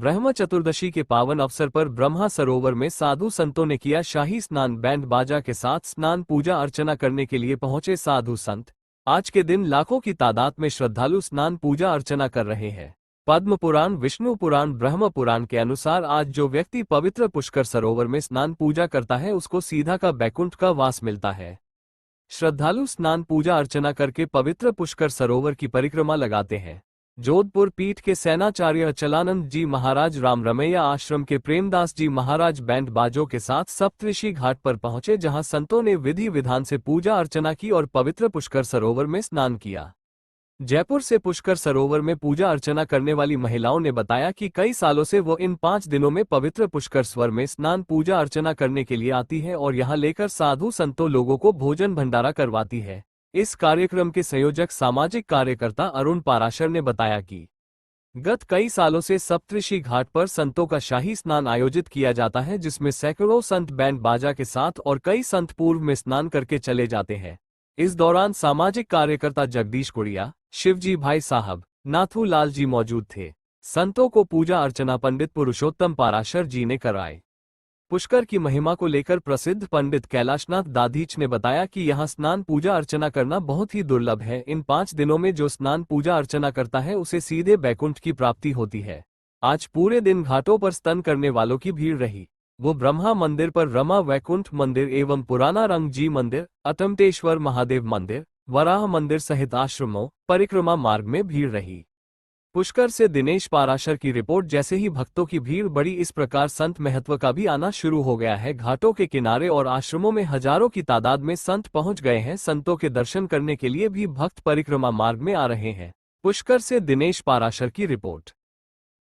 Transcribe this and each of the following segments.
ब्रह्म चतुर्दशी के पावन अवसर पर ब्रह्मा सरोवर में साधु संतों ने किया शाही स्नान। बैंड बाजा के साथ स्नान पूजा अर्चना करने के लिए पहुंचे साधु संत। आज के दिन लाखों की तादाद में श्रद्धालु स्नान पूजा अर्चना कर रहे हैं। पद्म पुराण, विष्णु पुराण, ब्रह्म पुराण के अनुसार आज जो व्यक्ति पवित्र पुष्कर सरोवर में स्नान पूजा करता है उसको सीधा का बैकुंठ का वास मिलता है। श्रद्धालु स्नान पूजा अर्चना करके पवित्र पुष्कर सरोवर की परिक्रमा लगाते हैं। जोधपुर पीठ के सेनाचार्य अचलानंद जी महाराज, राम रमैया आश्रम के प्रेमदास जी महाराज बैंड बाजों के साथ सप्तऋषि घाट पर पहुंचे, जहां संतों ने विधि विधान से पूजा अर्चना की और पवित्र पुष्कर सरोवर में स्नान किया। जयपुर से पुष्कर सरोवर में पूजा अर्चना करने वाली महिलाओं ने बताया कि कई सालों से वो इन 5 दिनों में पवित्र पुष्कर सरोवर में स्नान पूजा अर्चना करने के लिए आती है और यहां लेकर साधु संतों लोगों को भोजन भंडारा करवाती है। इस कार्यक्रम के संयोजक सामाजिक कार्यकर्ता अरुण पाराशर ने बताया कि गत कई सालों से सप्तऋषि घाट पर संतों का शाही स्नान आयोजित किया जाता है, जिसमें सैकड़ों संत बैंड बाजा के साथ और कई संत पूर्व में स्नान करके चले जाते हैं। इस दौरान सामाजिक कार्यकर्ता जगदीश कुड़िया, शिवजी भाई साहब, नाथू लाल जी मौजूद थे। संतों को पूजा अर्चना पंडित पुरुषोत्तम पाराशर जी ने कराई। पुष्कर की महिमा को लेकर प्रसिद्ध पंडित कैलाशनाथ दाधीच ने बताया कि यहाँ स्नान पूजा अर्चना करना बहुत ही दुर्लभ है। इन 5 दिनों में जो स्नान पूजा अर्चना करता है उसे सीधे बैकुंठ की प्राप्ति होती है। आज पूरे दिन घाटों पर स्नान करने वालों की भीड़ रही। वो ब्रह्मा मंदिर पर रमा वैकुंठ मंदिर एवं पुराना रंग जी मंदिर, अटमटेश्वर महादेव मंदिर, वराह मंदिर सहित आश्रमों, परिक्रमा मार्ग में भीड़ रही। पुष्कर से दिनेश पाराशर की रिपोर्ट। जैसे ही भक्तों की भीड़ बढ़ी, इस प्रकार संत महत्व का भी आना शुरू हो गया है। घाटों के किनारे और आश्रमों में हजारों की तादाद में संत पहुंच गए हैं। संतों के दर्शन करने के लिए भी भक्त परिक्रमा मार्ग में आ रहे हैं। पुष्कर से दिनेश पाराशर की रिपोर्ट।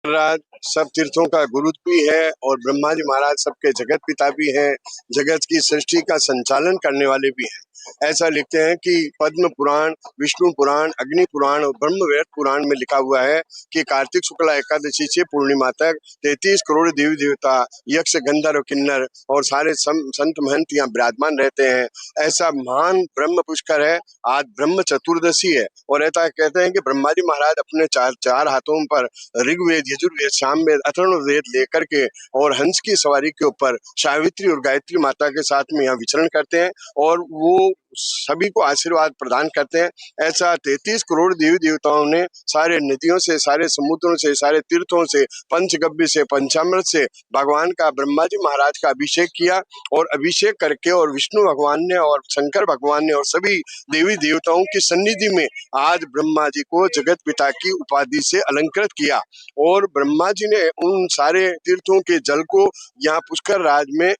महाराज सब तीर्थों का गुरु भी है और ब्रह्मा जी महाराज सबके जगत पिता भी हैं, जगत की सृष्टि का संचालन करने वाले भी हैं। ऐसा लिखते हैं कि पद्म पुराण, विष्णु पुराण, अग्नि पुराण और ब्रह्मवेद पुराण में लिखा हुआ है कि कार्तिक शुक्ला एकादशी से पूर्णिमा तक 33 करोड़ देवी देवता, यक्ष, गंधर्व, किन्नर और सारे संत महंत यहाँ विराजमान रहते हैं। ऐसा महान ब्रह्म पुष्कर है। आज ब्रह्म चतुर्दशी है और ऐसा कहते हैं कि ब्रह्मा जी महाराज अपने चार हाथों पर ऋग्वेद, यजुर्वेद, सामवेद, अथर्ववेद लेकर के और हंस की सवारी के ऊपर सावित्री और गायत्री माता के साथ में यहाँ विचरण करते हैं और वो सभी को आशीर्वाद प्रदान करते हैं। ऐसा 33 करोड़ देवी देवताओं ने सारे नदियों से, सारे समुद्रों से, सारे तीर्थों से, पंचगव्य से, पंचामृत से भगवान का, ब्रह्मा जी महाराज का अभिषेक किया और अभिषेक करके और विष्णु भगवान ने और शंकर भगवान ने और सभी देवी देवताओं की सन्निधि में आज ब्रह्मा जी को जगत पिता की उपाधि से अलंकृत किया और ब्रह्मा जी ने उन सारे तीर्थों के जल को यहाँ पुष्कर राज में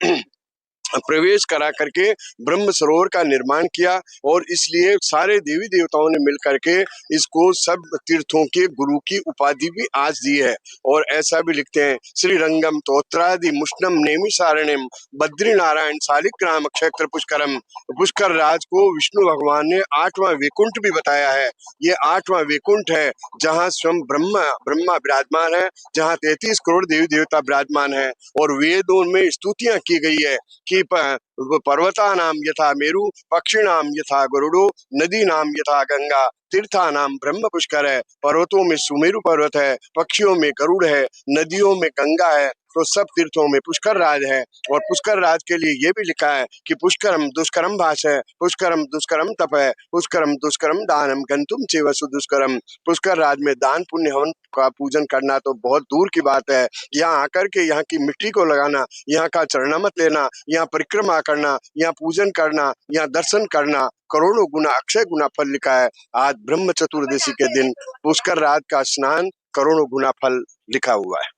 प्रवेश करा करके ब्रह्म सरोवर का निर्माण किया और इसलिए सारे देवी देवताओं ने मिल करके इसको सब तीर्थों के गुरु की उपाधि भी आज दी है। और ऐसा भी लिखते हैं, श्री रंगम तोत्रादि मुष्णम नेमि सारणिम बद्री नारायण शालिग्राम क्षेत्र पुष्करम। पुष्कर राज को विष्णु भगवान ने 8वां वैकुंठ भी बताया है। ये 8वां वैकुंठ है जहाँ स्वयं ब्रह्मा विराजमान है, जहाँ 33 करोड़ देवी देवता विराजमान है और वेदों में स्तुतियां की गई है कि पर्वता नाम यथा मेरु, पक्षी नाम यथा गरुड़ो, नदी नाम यथा गंगा, तीर्था नाम ब्रह्म पुष्कर है। पर्वतों में सुमेरु पर्वत है, पक्षियों में गरुड़ है, नदियों में गंगा है, तो सब तीर्थों में पुष्कर राज है। और पुष्कर राज के लिए ये भी लिखा है कि पुष्करम दुष्करम भाष है, पुष्करम दुष्करम तप है, पुष्करम दुष्करम दानम गंतुम चैव सुदुष्करम। पुष्कर राज में दान पुण्य हवन का पूजन करना तो बहुत दूर की बात है। यहाँ आकर के यहाँ की मिट्टी को लगाना, यहाँ का चरणामत लेना, यहाँ परिक्रमा करना, यहाँ पूजन करना, यहाँ दर्शन करना करोड़ों गुना, अक्षय गुना फल लिखा है। आज ब्रह्म चतुर्दशी के दिन पुष्कर राज का स्नान करोड़ों गुना फल लिखा हुआ है।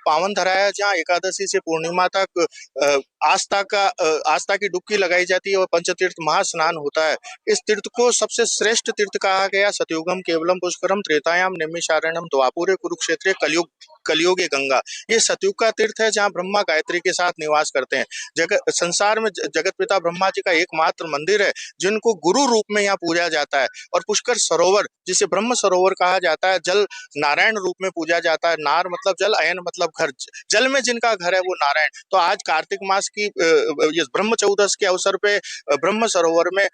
पावन धरा है जहाँ एकादशी से पूर्णिमा तक आस्था की डुबकी लगाई जाती है और पंचतीर्थ महास्नान होता है। इस तीर्थ को सबसे श्रेष्ठ तीर्थ कहा गया। सतयुगम केवलम पुष्करम, त्रेतायाम निमिषारण्यम, द्वापुरे कुरुक्षेत्रे, कलयुगे गंगा। ये सतयुग का तीर्थ है जहाँ ब्रह्मा गायत्री के साथ निवास करते हैं। संसार में जगत पिता ब्रह्मा जी का एकमात्र मंदिर है जिनको गुरु रूप में यहाँ पूजा जाता है। और पुष्कर सरोवर, जिसे ब्रह्म सरोवर कहा जाता है, जल नारायण रूप में पूजा जाता है। नार मतलब जल, अयन मतलब घर। जल में जिनका घर है वो नारायण। तो आज कार्तिक मास की ये ब्रह्म चौदस के अवसर पे ब्रह्म सरोवर में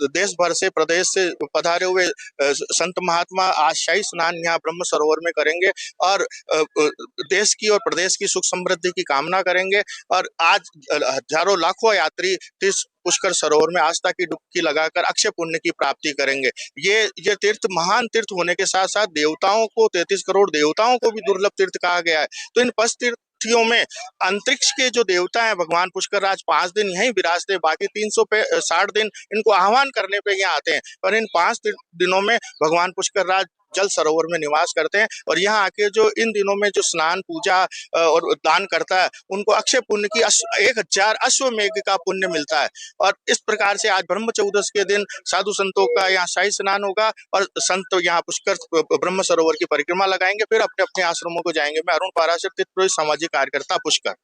देश भर से, प्रदेश से पधारे हुए संत महात्मा आज शाही स्नान यहाँ ब्रह्म सरोवर में करेंगे और देश की और प्रदेश की सुख समृद्धि की कामना करेंगे। और आज हजारों लाखों यात्री तीर्थ पुष्कर सरोवर में आस्था की डुबकी लगाकर अक्षय पुण्य की प्राप्ति करेंगे। ये तीर्थ महान तीर्थ होने के साथ साथ देवताओं को, 33 करोड़ देवताओं को भी दुर्लभ तीर्थ कहा गया है। तो इन पंच तीर्थियों में अंतरिक्ष के जो देवता हैं भगवान पुष्करराज 5 दिन यहीं विराजते हैं, बाकी 360 दिन इनको आह्वान करने पे यहाँ आते हैं। और इन 5 दिनों में भगवान पुष्करराज जल सरोवर में निवास करते हैं। और यहाँ आके जो इन दिनों में जो स्नान, पूजा और दान करता है, उनको अक्षय पुण्य की 1000 अश्वमेघ का पुण्य मिलता है। और इस प्रकार से आज ब्रह्म चौदस के दिन साधु संतों का यहाँ शाही स्नान होगा और संत यहाँ पुष्कर ब्रह्म सरोवर की परिक्रमा लगाएंगे, फिर अपने अपने आश्रमों को जाएंगे। मैं अरुण पाराशर, तीर्थ पुरोहित, सामाजिक कार्यकर्ता, पुष्कर।